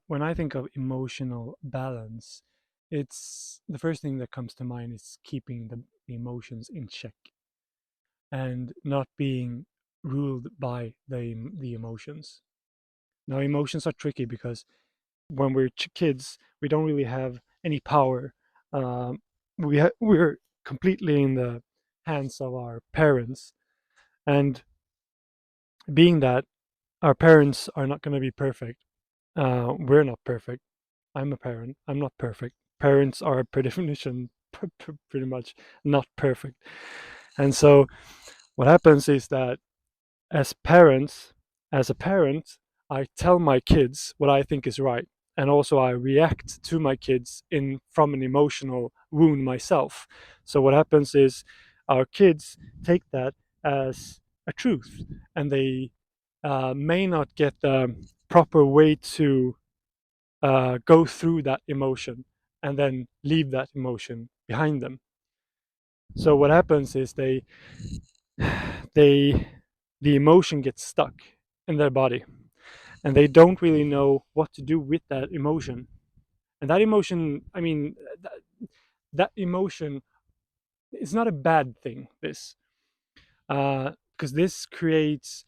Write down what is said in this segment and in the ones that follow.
When I think of emotional balance, it's the first thing that comes to mind is keeping the emotions in check and not being ruled by the emotions. Now, emotions are tricky because when we're kids, we don't really have any power. Um, we're completely in the hands of our parents, and being that our parents are not going to be perfect, we're not perfect. I'm a parent. I'm not perfect. Parents are, per definition, pretty much not perfect. And so, what happens is that as parents, as a parent, I tell my kids what I think is right, and also I react to my kids in from an emotional wound myself. So what happens is our kids take that as a truth, and they may not get the proper way to go through that emotion and then leave that emotion behind them. So what happens is they the emotion gets stuck in their body, and they don't really know what to do with that emotion. And that emotion, I mean, that emotion is not a bad thing. This because this creates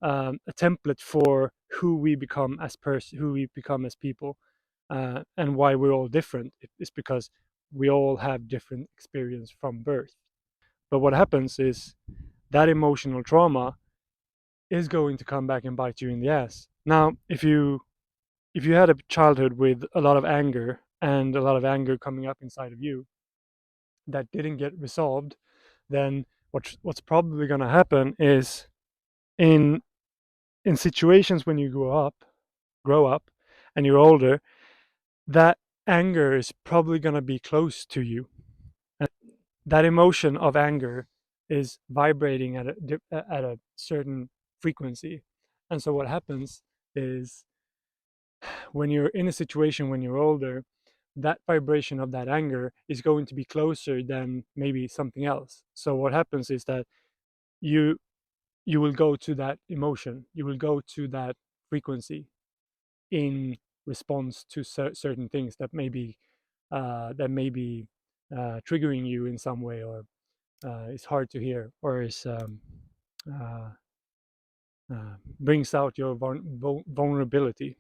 a template for who we become as who we become as people, and why we're all different. It's because we all have different experience from birth. But what happens is that emotional trauma is going to come back and bite you in the ass. Now, if you had a childhood with a lot of anger and a lot of anger coming up inside of you that didn't get resolved, then what's probably going to happen is in in situations when you grow up and you're older, that anger is probably going to be close to you. And that emotion of anger is vibrating at a certain frequency. And so what happens is when you're in a situation when you're older, that vibration of that anger is going to be closer than maybe something else. So what happens is that you you will go to that emotion, you will go to that frequency in response to certain things that may be triggering you in some way, or is hard to hear, or is uh, brings out your vulnerability.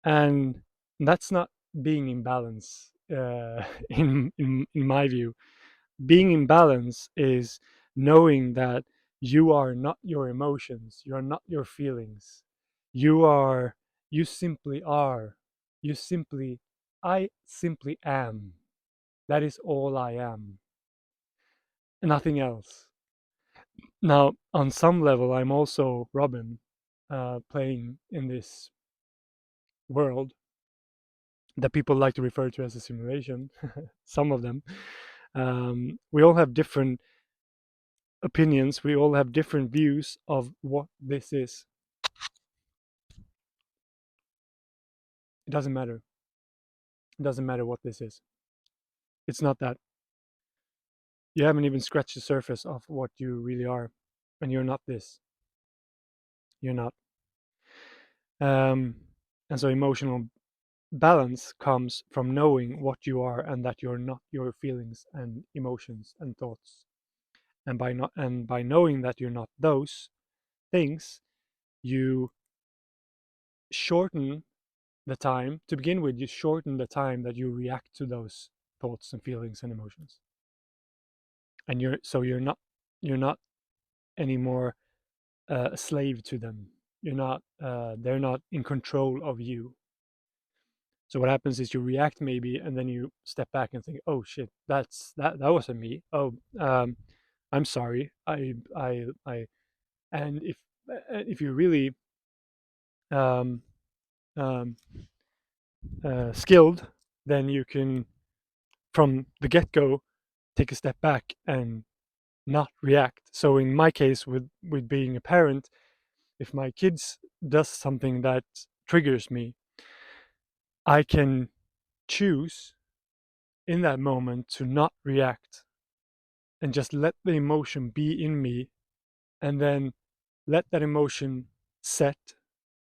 And that's not being in balance. In my view, being in balance is knowing that you are not your emotions, you are not your feelings, you are you simply are, you simply I simply am. That is all I am, nothing else. Now, on some level, I'm also Robin, playing in this world that people like to refer to as a simulation. Some of them. We all have different opinions. We all have different views of what this is. It doesn't matter. It doesn't matter what this is. It's not that. You haven't even scratched the surface of what you really are, and you're not this. You're not. Um, and so emotional balance comes from knowing what you are and that you're not your feelings and emotions and thoughts. And by knowing that you're not those things, you shorten the time to begin with. You shorten the time that you react to those thoughts and feelings and emotions, and you're not anymore a slave to them. You're not they're not in control of you. So what happens is you react maybe, and then you step back and think, oh shit, that wasn't me. Oh, I'm sorry. I and if you're really um, um, skilled, then you can from the get-go take a step back and not react. So in my case, with being a parent, if my kids does something that triggers me, I can choose in that moment to not react and just let the emotion be in me, and then let that emotion set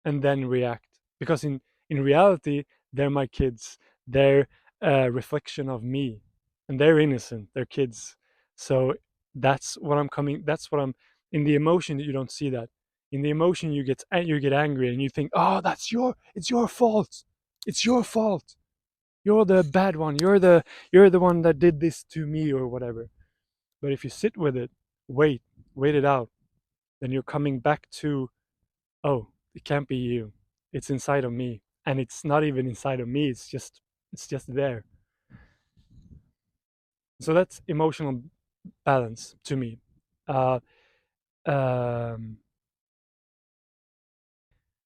and then react. because in reality they're my kids. They're a reflection of me, and they're innocent, they're kids. So that's what I'm coming that's what I'm in the emotion. You don't see that. In the emotion you get angry and you think, oh, it's your fault, it's your fault, you're the bad one, you're the one that did this to me or whatever. But if you sit with it, wait wait it out, then you're coming back to, oh, it can't be you, it's inside of me. And it's not even inside of me, it's just there. So that's emotional balance to me. uh um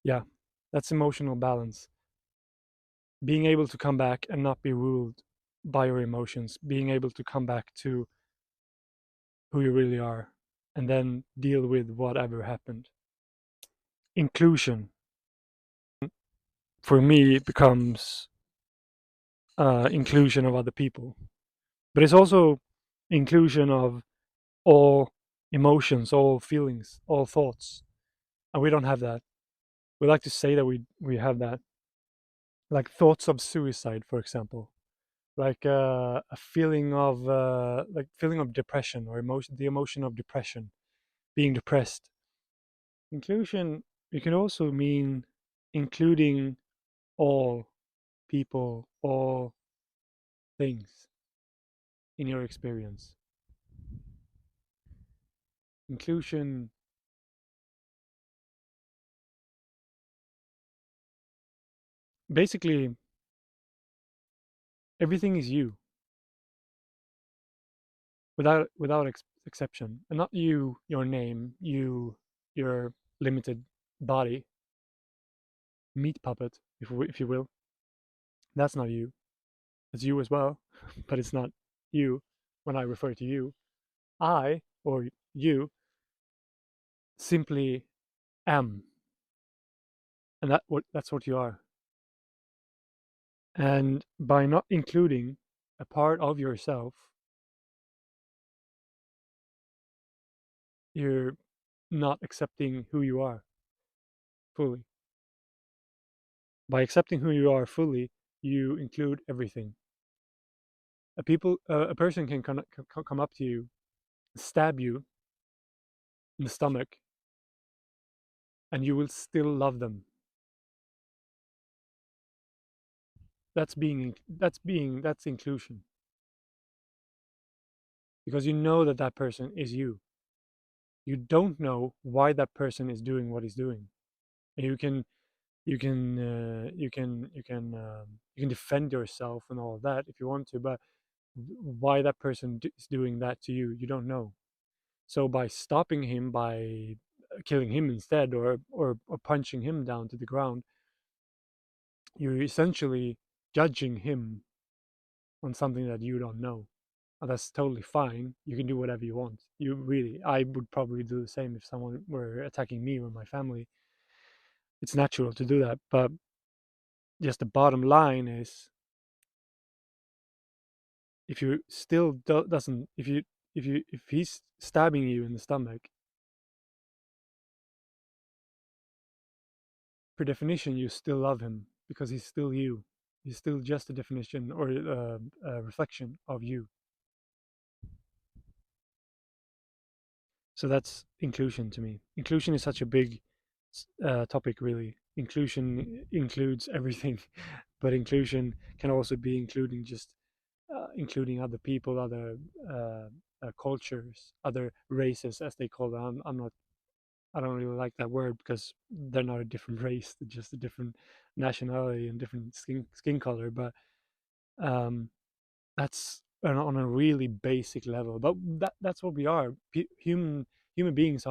yeah, that's emotional balance. Being able to come back and not be ruled by your emotions, being able to come back to who you really are, and then deal with whatever happened. Inclusion for me becomes inclusion of other people, but it's also inclusion of all emotions, all feelings, all thoughts, and we don't have that. We like to say that we have that, like thoughts of suicide, for example, like a feeling of feeling of depression, or the emotion of depression, being depressed. Inclusion, it can also mean including all people, all things in your experience. Inclusion, basically, everything is you, without exception, and not you, your name, you, your limited body, meat puppet, if you will. That's not you. It's you as well, but it's not you. When I refer to you, I, or you, simply am, and that's what you are. And by not including a part of yourself, you're not accepting who you are fully. By accepting who you are fully, you include everything. A person can come up to you, stab you in the stomach, and you will still love them. That's inclusion, because you know that that person is you. You don't know why that person is doing what he's doing. And you can defend yourself and all of that if you want to, but why that person is doing that to you, you don't know. So by stopping him, by killing him instead, or punching him down to the ground, you're essentially judging him on something that you don't know. And that's totally fine. You can do whatever you want. I would probably do the same if someone were attacking me or my family. It's natural to do that. But just the bottom line is, if you still doesn't, if he's stabbing you in the stomach, per definition, you still love him because he's still you. He's still just a definition, or a reflection of you. So that's inclusion to me. Inclusion is such a big topic, really. Inclusion includes everything, but inclusion can also be including just including other people, other cultures, other races, as they call them. I don't really like that word, because they're not a different race; they're just a different nationality and different skin color. But um, that's on a really basic level. But that's what we are. Human beings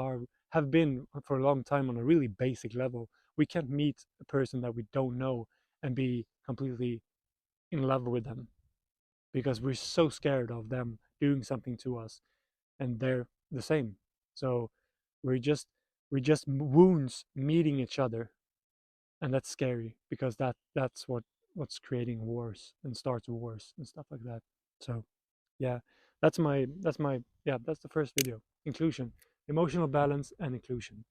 have been for a long time on a really basic level. We can't meet a person that we don't know and be completely in love with them, because we're so scared of them doing something to us, and they're the same. So we're just wounds meeting each other, and that's scary, because that's what's creating wars and starts wars and stuff like that. So yeah, that's my yeah, that's the first video. Inclusion, emotional balance, and inclusion.